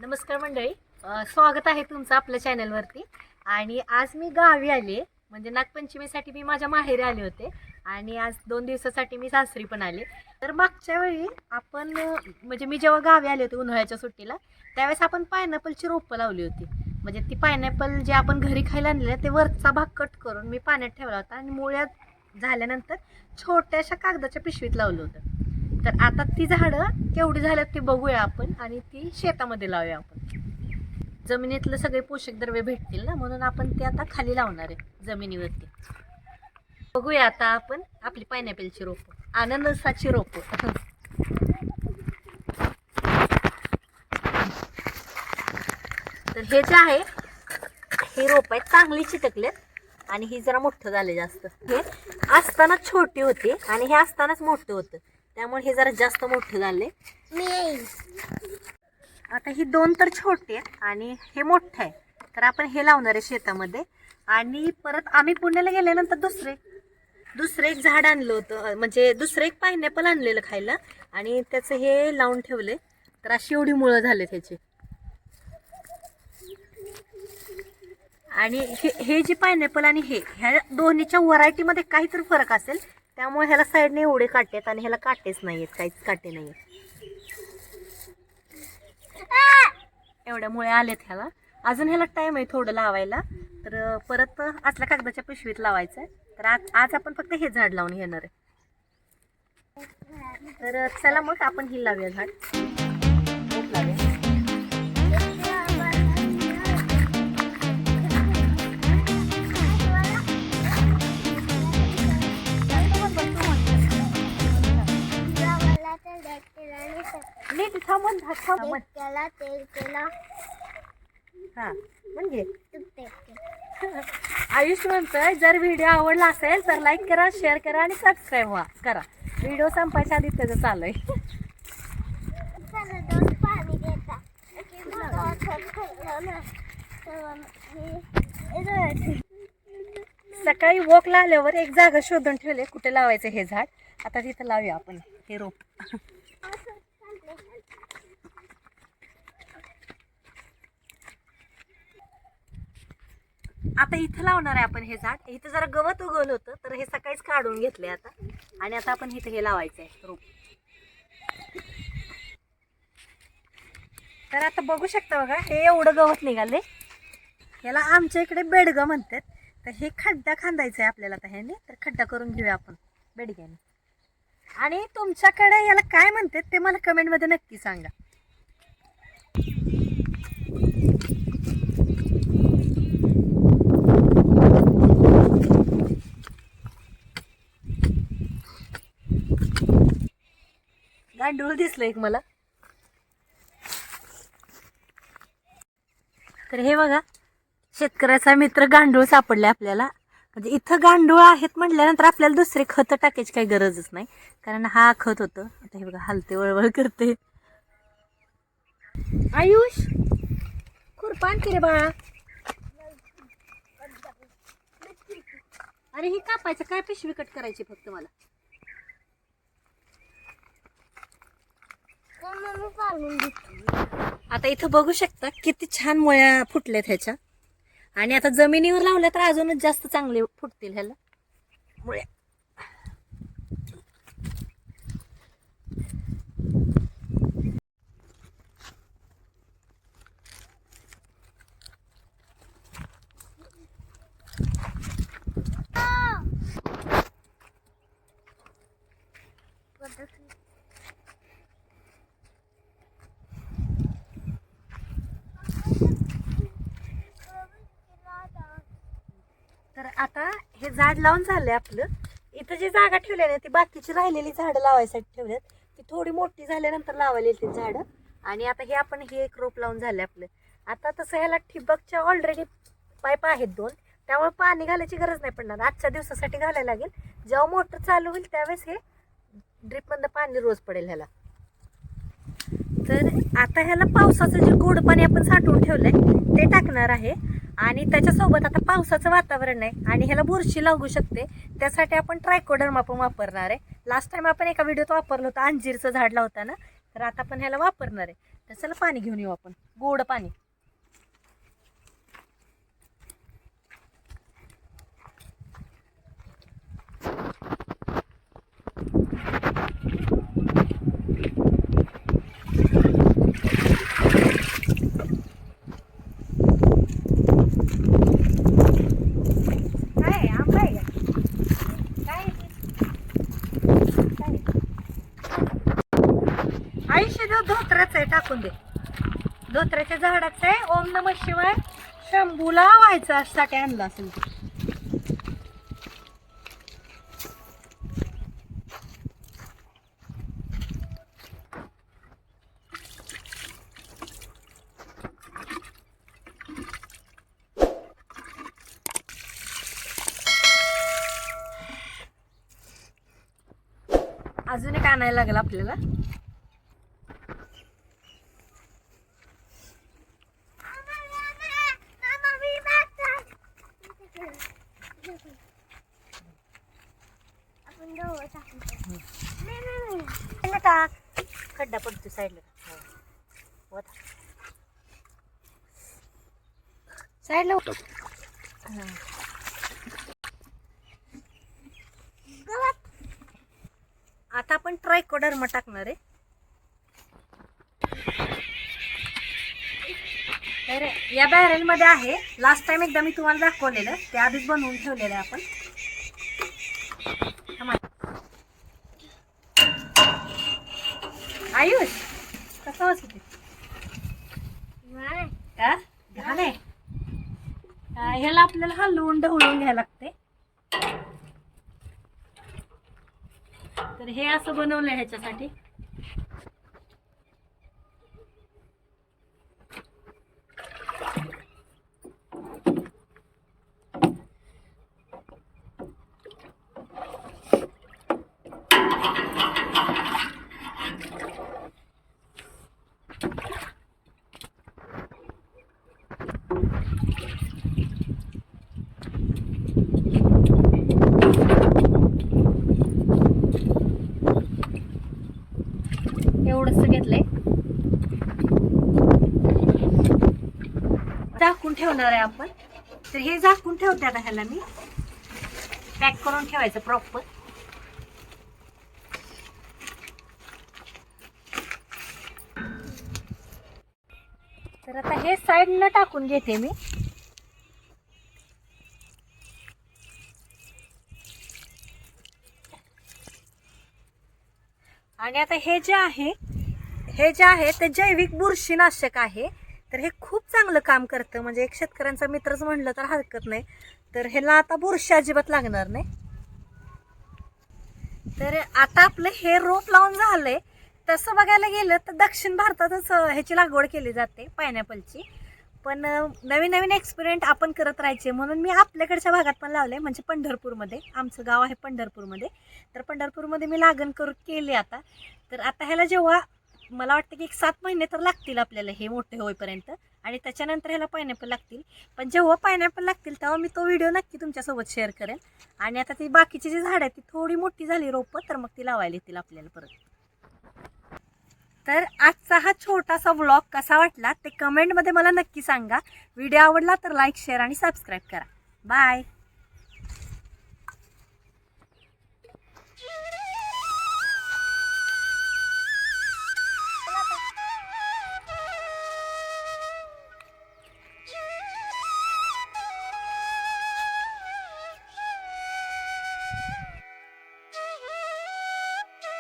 नमस्कार मंडळी, स्वागत आहे तुमचं आपल्या चॅनलवरती. आणि आज मी गावी आले, म्हणजे नागपंचमीसाठी मी माझ्या माहेरी आले होते आणि आज 2 दिवसासाठी मी सासरी पण आले. तर मागच्या वेळी आपण म्हणजे मी जेव्हा गावी आले होते उन्हाळ्याच्या सुट्टीला, त्यावेळेस आपण पायनॅपलची रोपं लावली होती. म्हणजे ती पायनॅपल जे आपण घरी खायला आणलेलं ते वरचा भाग कट करून मी पाण्यात ठेवला होता आणि मुळ्यात झाल्यानंतर छोट्याशा कागदाच्या पिशवीत लावलं होतं. तर आता ती झाडं केवढी झाल्यात ते बघूया आपण आणि ती शेतामध्ये लावूया आपण. जमिनीतलं सगळे पोषक द्रव्य भेटतील ना, म्हणून आपण ते आता खाली लावणार आहे जमिनीवरती. बघूया आता आपण आपली पायनॅपलची रोपं, अननसाची रोपं. तर हे जे आहे हे रोप आहेत चांगली चिटकलेत आणि ही जरा मोठं झाले जास्त. हे असताना छोटी होती आणि हे असतानाच मोठं होतं, त्यामुळे हे जरा जास्त मोठे झाले. आता ही 2 तर छोटे आणि हे मोठं आहे, तर आपण हे लावणार आहे शेतामध्ये. आणि परत आम्ही पुण्याला गेल्यानंतर दुसरं एक झाड आणलं होतं, म्हणजे दुसरं एक पायनॅपल आणलेलं खायला आणि त्याचं हे लावून ठेवले. तर अशी एवढी मुळं झाले त्याची. आणि हे जे पायनॅपल आणि ह्या दोन्हीच्या व्हरायटीमध्ये काहीतरी फरक असेल, त्यामुळे ह्याला साईडने एवढे काटे आहेत आणि ह्याला काटेच नाही आहेत, काहीच काटे नाही आहेत. एवढ्यामुळे आलेत ह्याला. अजून ह्याला टाईम आहे थोडं लावायला, तर परत असल्या कागदाच्या पिशवीत लावायचं आहे. तर आज आपण फक्त हे झाड लावून घेणार आहे. तर चला मग आपण ही लावूया झाड. लावूया. त्याला तेल केला हा म्हणजे आयुष म्हणतोय, जर व्हिडिओ आवडला असेल तर लाईक करा, शेअर करा आणि सबस्क्राईब करा. व्हिडिओ संपायच्या आधी त्याचं चालू आहे. पाणी घेता सकाळी वॉकला आल्यावर एक जागा शोधून ठेवले कुठे लावायचं हे झाड. आता तिथं लावूया आपण हे रोप. आता इथं लावणार आहे आपण हे झाड. इथं जरा गवत उगवलं होतं, तर हे सकाळीच काढून घेतले आता. आणि आता आपण इथं हे लावायचं आहे रोप. तर आता बघू शकता बघा, हे एवढं गवत निघाले. याला आमच्या इकडे बेडगं म्हणतात. तर हे खड्डा खांदायचा आहे आपल्याला आता ह्याने. तर खड्डा करून घेऊया आपण बेडग्याने. आणि तुमच्याकडे याला काय म्हणतात ते मला कमेंटमध्ये नक्की सांगा. गांडूळ दिसलं एक मला. तर हे बघा, शेतकऱ्याचा मित्र गांडूळ सापडले आपल्याला. म्हणजे इथं गांडूळ आहेत म्हटल्यानंतर आपल्याला दुसरे खत टाकायची काही गरजच नाही, कारण हा खत होतं. आता हे बघा हलते वळवळ करते. आयुष खुरपान की रे बाळा. अरे हे कापायचं काय, पिशवी कट करायची फक्त मला. आता इथं बघू शकता किती छान मुळ्या फुटल्यात ह्याच्या. आणि आता जमिनीवर लावल्या तर अजूनच जास्त चांगले फुटतील ह्याला मुळ्या. तर आता हे झाड लावून झालंय आपलं. इथं जी जागा ठेवली ना ती बाकीची राहिलेली झाडं लावायसाठी ठेवल्यात. ती थोडी मोठी झाल्यानंतर लावायला येतील झाडं. आणि आता हे आपण हे एक रोप लावून झाले आपलं. आता तसं ह्याला ठिबकच्या ऑलरेडी पाईप आहेत 2, त्यामुळे पाणी घालायची गरज नाही पडणार. आजच्या दिवसासाठी घालायला लागेल. जेव्हा मोटर चालू होईल त्यावेळेस हे ड्रिपमधलं पाणी रोज पडेल ह्याला. तर आता ह्याला पावसाचं जे गोड पाणी आपण साठवून ठेवलंय ते टाकणार आहे. आणि त्याच्यासोबत आता पावसाचं वातावरण आहे आणि ह्याला बुरशी लागू शकते, त्यासाठी आपण ट्रायकोडर्मा पण वापरणार आहे. लास्ट टाइम आपण एका व्हिडिओत वापरलं होतं अंजीरचं झाड लावताना, तर आता आपण ह्याला वापरणार आहे. तर चला पाणी घेऊन येऊ आपण, गोड पाणी. काय आंबा आहे का? काय आयुष्य धोत्राच आहे, टाकून दे. धोत्राच्या झाडाचं आहे. ओम नमः शिवाय शंभूला व्हायचं साठी आणलं असेल ते. अजून एक आणायला लागलं आपल्याला. आपण गहू टाकू. त्याला टाक, खड्डा पडतो साईडला. साईडला आता आपण ट्रायकोडर्मा टाकणार आहे. तर या बॅरल मध्ये आहे, लास्ट टाइम एकदा मी तुम्हाला दाखवलेलं, ते आधीच बनवून ठेवलेलं आहे आपण. आयुष कसं वाजते का घाण आहे. ह्याला आपल्याला हलवून ढवळून घ्यायला लागते. तर हे असं बनवलंय ह्याच्यासाठी. एवढंच घेतलंय. झाकून ठेवणार आहे आपण. तर हे झाकून ठेवते आता. ह्याला मी पॅक करून ठेवायचं प्रॉपर. तर आता हे साईडला टाकून घेते मी. आणि आता हे जे आहे ते जैविक बुरशीनाशक आहे. तर हे खूप चांगलं काम करतं, म्हणजे एक शेतकऱ्यांचा मित्रच म्हणलं तर हरकत नाही. तर ह्याला आता बुरशी अजिबात लागणार नाही. तर आता आपलं हे रोप लावून झालंय. तसं बघायला गेलं तर दक्षिण भारतातच ह्याची लागवड केली जाते, पायनॅपलची. पण नवीन नवीन एक्सपेरिमेंट आपण करत राहायचे म्हणून मी आपल्याकडच्या भागात पण लावले, म्हणजे पंढरपूरमध्ये. आमचं गाव आहे पंढरपूरमध्ये. तर पंढरपूरमध्ये मी लागण केली आता. तर आता ह्याला जेव्हा मला वाटतं की 7 महिने तर लागतील आपल्याला हे मोठे होईपर्यंत, आणि त्याच्यानंतर ह्याला पायनॅपल लागतील. पण जेव्हा पायनॅपल लागतील तेव्हा मी तो व्हिडिओ नक्की तुमच्यासोबत शेअर करेन. आणि आता ती बाकीची जी झाडं आहेत ती थोडी मोठी झाली रोपं, तर मग ती लावायला येतील आपल्याला परत. तर आजचा हा छोटासा व्लॉग कसा वाटला ते कमेंटमध्ये मला नक्की सांगा. व्हिडिओ आवडला तर लाईक, शेअर आणि सबस्क्राईब करा. बाय.